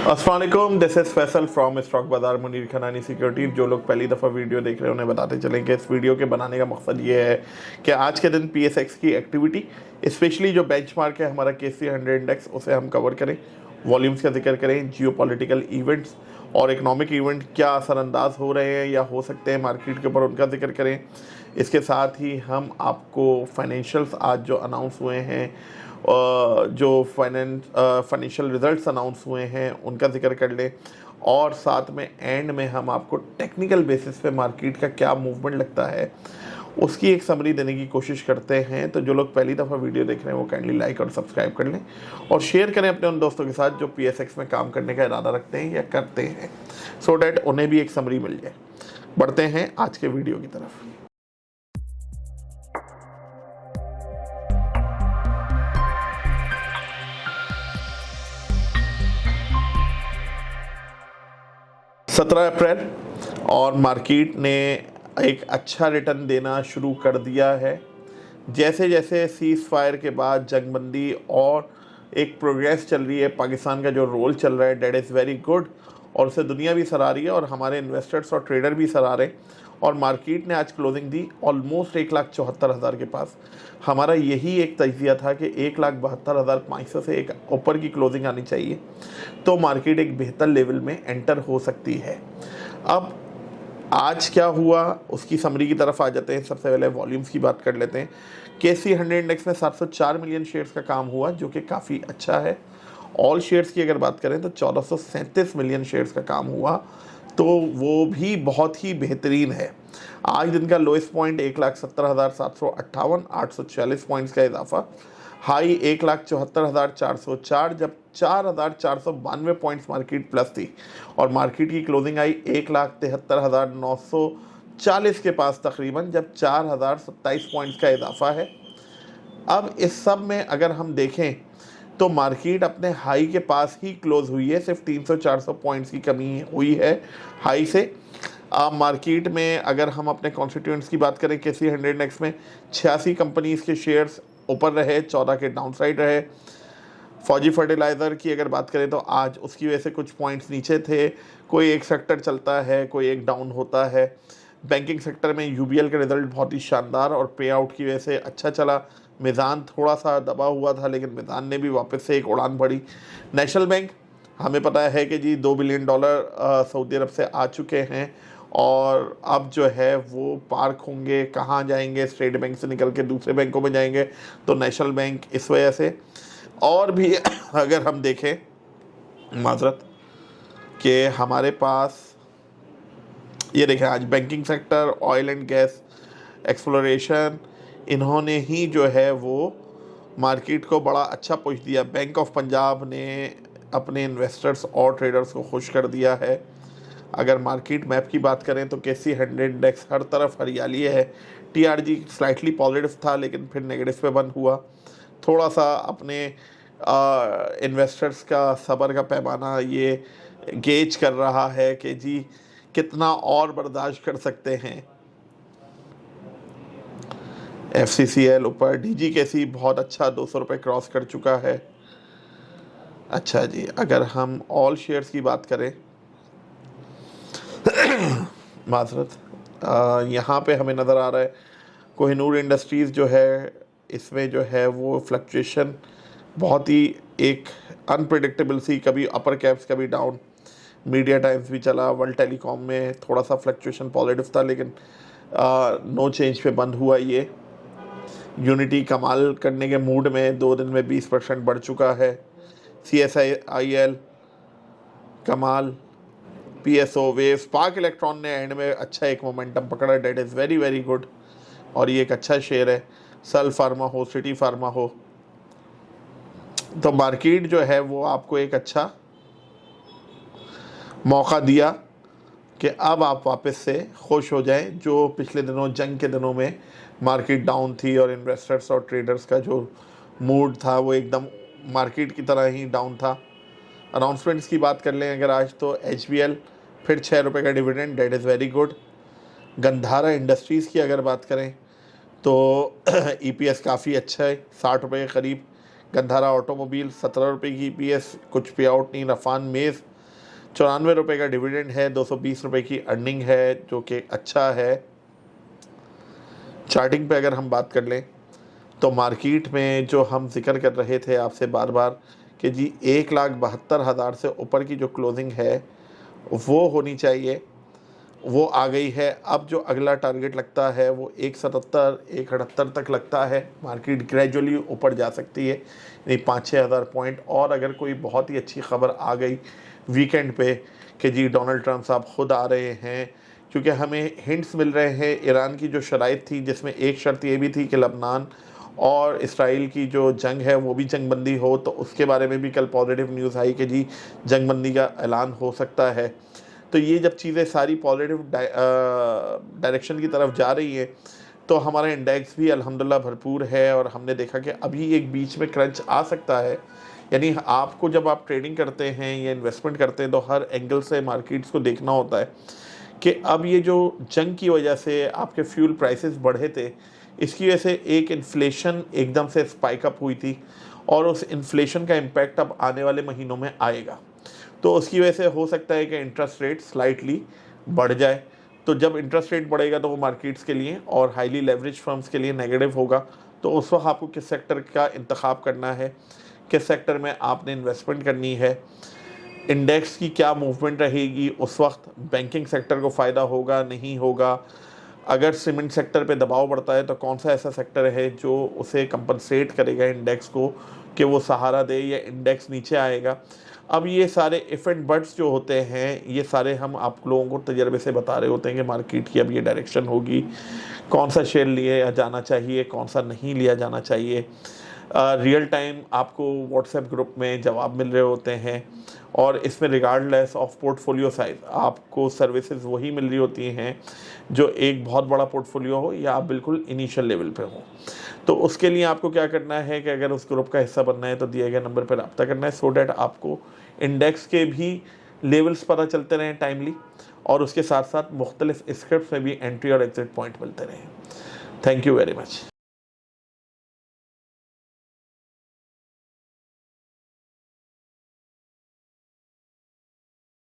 अस्सलाम वालेकुम, this is Faisal from stock बाजार मुनीर खनानी सिक्योरिटीज। जो लोग पहली दफ़ा वीडियो देख रहे हैं उन्हें बताते चलें कि इस वीडियो के बनाने का मकसद ये है कि आज के दिन PSX की एक्टिविटी, स्पेशली जो बेंचमार्क है हमारा KC100 इंडेक्स, उसे हम कवर करें, वॉल्यूम्स का जिक्र करें, जियोपॉलिटिकल इवेंट्स और इकोनॉमिक इवेंट क्या असरअंदाज हो रहे हैं या हो सकते हैं मार्केट के ऊपर, उनका जिक्र करें। इसके साथ ही हम आपको फाइनेंशियल्स आज जो अनाउंस हुए हैं, जो फाइनेंशियल रिजल्ट्स अनाउंस हुए हैं उनका जिक्र कर लें, और साथ में एंड में हम आपको टेक्निकल बेसिस पे मार्केट का क्या मूवमेंट लगता है उसकी एक समरी देने की कोशिश करते हैं। तो जो लोग पहली दफ़ा वीडियो देख रहे हैं वो काइंडली लाइक और सब्सक्राइब कर लें और शेयर करें अपने उन दोस्तों के साथ जो PSX में काम करने का इरादा रखते हैं या करते हैं, सो डैट उन्हें भी एक समरी मिल जाए। बढ़ते हैं आज के वीडियो की तरफ। सत्रह अप्रैल और मार्केट ने एक अच्छा रिटर्न देना शुरू कर दिया है। जैसे जैसे सीज़ फायर के बाद जंगबंदी और एक प्रोग्रेस चल रही है, पाकिस्तान का जो रोल चल रहा है, डेट इज़ वेरी गुड, और उसे दुनिया भी सराह रही है और हमारे इन्वेस्टर्स और ट्रेडर भी सराह रहे हैं। और मार्केट ने आज क्लोजिंग दी ऑलमोस्ट 1,74,000 के पास। हमारा यही एक तजिया था कि 1,72,500 से एक ऊपर की क्लोजिंग आनी चाहिए तो मार्केट एक बेहतर लेवल में एंटर हो सकती है। अब आज क्या हुआ उसकी समरी की तरफ आ जाते हैं। सबसे पहले वॉल्यूम्स की बात कर लेते हैं। KC100 इंडेक्स में 704 मिलियन शेयर्स का काम हुआ, जो कि काफ़ी अच्छा है। ऑल शेयर्स की अगर बात करें तो 1437 मिलियन शेयर्स का काम हुआ, तो वो भी बहुत ही बेहतरीन है। आज दिन का लोएस्ट पॉइंट 1,70,758, 846 पॉइंट्स का इजाफा। हाई 1,74,404, जब 4,492 पॉइंट्स मार्केट प्लस थी और मार्केट की क्लोजिंग आई 1,73,940 के पास तकरीबन, जब 4,027 पॉइंट्स का इजाफा है। अब इस सब में अगर हम देखें तो मार्केट अपने हाई के पास ही क्लोज हुई है, सिर्फ 300-400 पॉइंट्स की कमी हुई है हाई से। मार्केट में अगर हम अपने कॉन्स्टिट्यूएंट्स की बात करें, KC100 इंडेक्स में 86 कंपनीज़ के शेयर्स ऊपर रहे, 14 के डाउन साइड रहे। फौजी फर्टिलाइज़र की अगर बात करें तो आज उसकी वजह से कुछ पॉइंट्स नीचे थे। कोई एक सेक्टर चलता है, कोई एक डाउन होता है। बैंकिंग सेक्टर में UBL का रिज़ल्ट बहुत ही शानदार और पे आउट की वजह से अच्छा चला। मीज़ान थोड़ा सा दबा हुआ था, लेकिन मीज़ान ने भी वापस से एक उड़ान भरी। नेशनल बैंक, हमें पता है कि जी $2 बिलियन सऊदी अरब से आ चुके हैं और अब जो है वो पार्क होंगे, कहाँ जाएंगे, स्टेट बैंक से निकल के दूसरे बैंकों में जाएंगे, तो नेशनल बैंक इस वजह से। और भी अगर हम देखें माजरत कि हमारे पास ये देखें, आज banking sector, oil and gas, exploration, इन्होंने ही जो है वो मार्केट को बड़ा अच्छा पुश दिया। बैंक ऑफ पंजाब ने अपने इन्वेस्टर्स और ट्रेडर्स को खुश कर दिया है। अगर मार्केट मैप की बात करें तो KC100 इंडेक्स हर तरफ हरियाली है। TRG स्लाइटली पॉजिटिव था लेकिन फिर नेगेटिव पे बंद हुआ। थोड़ा सा अपने इन्वेस्टर्स का सब्र का पैमाना ये गेज कर रहा है कि जी कितना और बर्दाश्त कर सकते हैं। FCCL ऊपर, DGKC बहुत अच्छा 200 रुपये क्रॉस कर चुका है। अच्छा जी, अगर हम ऑल शेयर्स की बात करें माजरत, यहाँ पे हमें नज़र आ रहा है कोहिनूर इंडस्ट्रीज़ जो है, इसमें जो है वो फ्लक्चुएशन बहुत ही एक अनप्रिडिक्टेबल सी, कभी अपर कैप्स कभी डाउन। मीडिया टाइम्स भी चला। वर्ल्ड टेलीकॉम में थोड़ा सा फ्लक्चुएशन पॉजिटिव था लेकिन नो चेंज पे बंद हुआ ये। यूनिटी कमाल करने के मूड में 2 दिन में 20% बढ़ चुका है। CSIL कमाल, PSO वेव, स्पार्क इलेक्ट्रॉन ने एंड में अच्छा एक मोमेंटम पकड़ा, that is very very good, और ये एक अच्छा शेयर है। सल फार्मा हो, सिटी फार्मा हो, तो मार्केट जो है वो आपको एक अच्छा मौका दिया कि अब आप वापस से खुश हो जाएं। जो पिछले दिनों जंग के दिनों में मार्केट डाउन थी और इन्वेस्टर्स और ट्रेडर्स का जो मूड था वो एकदम मार्केट की तरह ही डाउन था। अनाउंसमेंट्स की बात कर लें अगर आज, तो HBL फिर 6 रुपये का dividend, that is very good. Gandhara industries की अगर बात करें तो EPS काफ़ी अच्छा है, 60 रुपये के करीब। गंधारा ऑटोमोबाइल 17 रुपये की EPS, कुछ पे आउट नहीं। रफान मेज़ ₹94 का डिविडेंड है, ₹220 की अर्निंग है, जो कि अच्छा है। चार्टिंग पे अगर हम बात कर लें तो मार्केट में जो हम जिक्र कर रहे थे आपसे बार बार कि जी 1,72,000 से ऊपर की जो क्लोजिंग है वो होनी चाहिए, वो आ गई है। अब जो अगला टारगेट लगता है वो 177 178 तक लगता है। मार्केट ग्रेजुअली ऊपर जा सकती है, यानी 5-6 हज़ार पॉइंट। और अगर कोई बहुत ही अच्छी खबर आ गई वीकेंड पे कि जी डोनाल्ड ट्रंप साहब खुद आ रहे हैं, क्योंकि हमें हिंट्स मिल रहे हैं ईरान की जो शराइत थी, जिसमें एक शर्त ये भी थी कि लबनान और इसराइल की जो जंग है वो भी जंगबंदी हो, तो उसके बारे में भी कल पॉजिटिव न्यूज़ आई कि जी जंगबंदी का ऐलान हो सकता है। तो ये जब चीज़ें सारी पॉजिटिव डायरेक्शन की तरफ जा रही है तो हमारा इंडेक्स भी अल्हम्दुलिल्लाह भरपूर है। और हमने देखा कि अभी एक बीच में क्रंच आ सकता है, यानी आपको जब आप ट्रेडिंग करते हैं या इन्वेस्टमेंट करते हैं तो हर एंगल से मार्केट्स को देखना होता है कि अब ये जो जंग की वजह से आपके फ्यूल प्राइसेस बढ़े थे, इसकी वजह से एक इन्फ्लेशन एकदम से स्पाइक अप हुई थी और उस इन्फ्लेशन का इम्पैक्ट अब आने वाले महीनों में आएगा। तो उसकी वजह से हो सकता है कि इंटरेस्ट रेट स्लाइटली बढ़ जाए। तो जब इंटरेस्ट रेट बढ़ेगा तो वो मार्केट्स के लिए और हाईली लेवरेज फर्म्स के लिए नेगेटिव होगा। तो उस वक्त आपको किस सेक्टर का इंतखाब करना है, किस सेक्टर में आपने इन्वेस्टमेंट करनी है, इंडेक्स की क्या मूवमेंट रहेगी, उस वक्त बैंकिंग सेक्टर को फ़ायदा होगा नहीं होगा। अगर सीमेंट सेक्टर पे दबाव बढ़ता है तो कौन सा ऐसा सेक्टर है जो उसे कंपनसेट करेगा इंडेक्स को कि वो सहारा दे या इंडेक्स नीचे आएगा। अब ये सारे इफ एंड बट्स जो होते हैं, ये सारे हम आप लोगों को तजर्बे से बता रहे होते हैं कि मार्केट की अब ये डायरेक्शन होगी, कौन सा शेयर लिया जाना चाहिए, कौन सा नहीं लिया जाना चाहिए। रियल टाइम आपको व्हाट्सएप ग्रुप में जवाब मिल रहे होते हैं और इसमें रिगार्डलेस ऑफ पोर्टफोलियो साइज आपको सर्विसेज वही मिल रही होती हैं जो एक बहुत बड़ा पोर्टफोलियो हो या आप बिल्कुल इनिशियल लेवल पे हो। तो उसके लिए आपको क्या करना है कि अगर उस ग्रुप का हिस्सा बनना है तो दिए गए नंबर पर रब्ता करना है, सो डैट आपको इंडेक्स के भी लेवल्स पता चलते रहें टाइमली और उसके साथ साथ मुख्तलिफ स्क्रिप्ट में भी एंट्री और एग्जिट पॉइंट मिलते रहें। Thank you very much.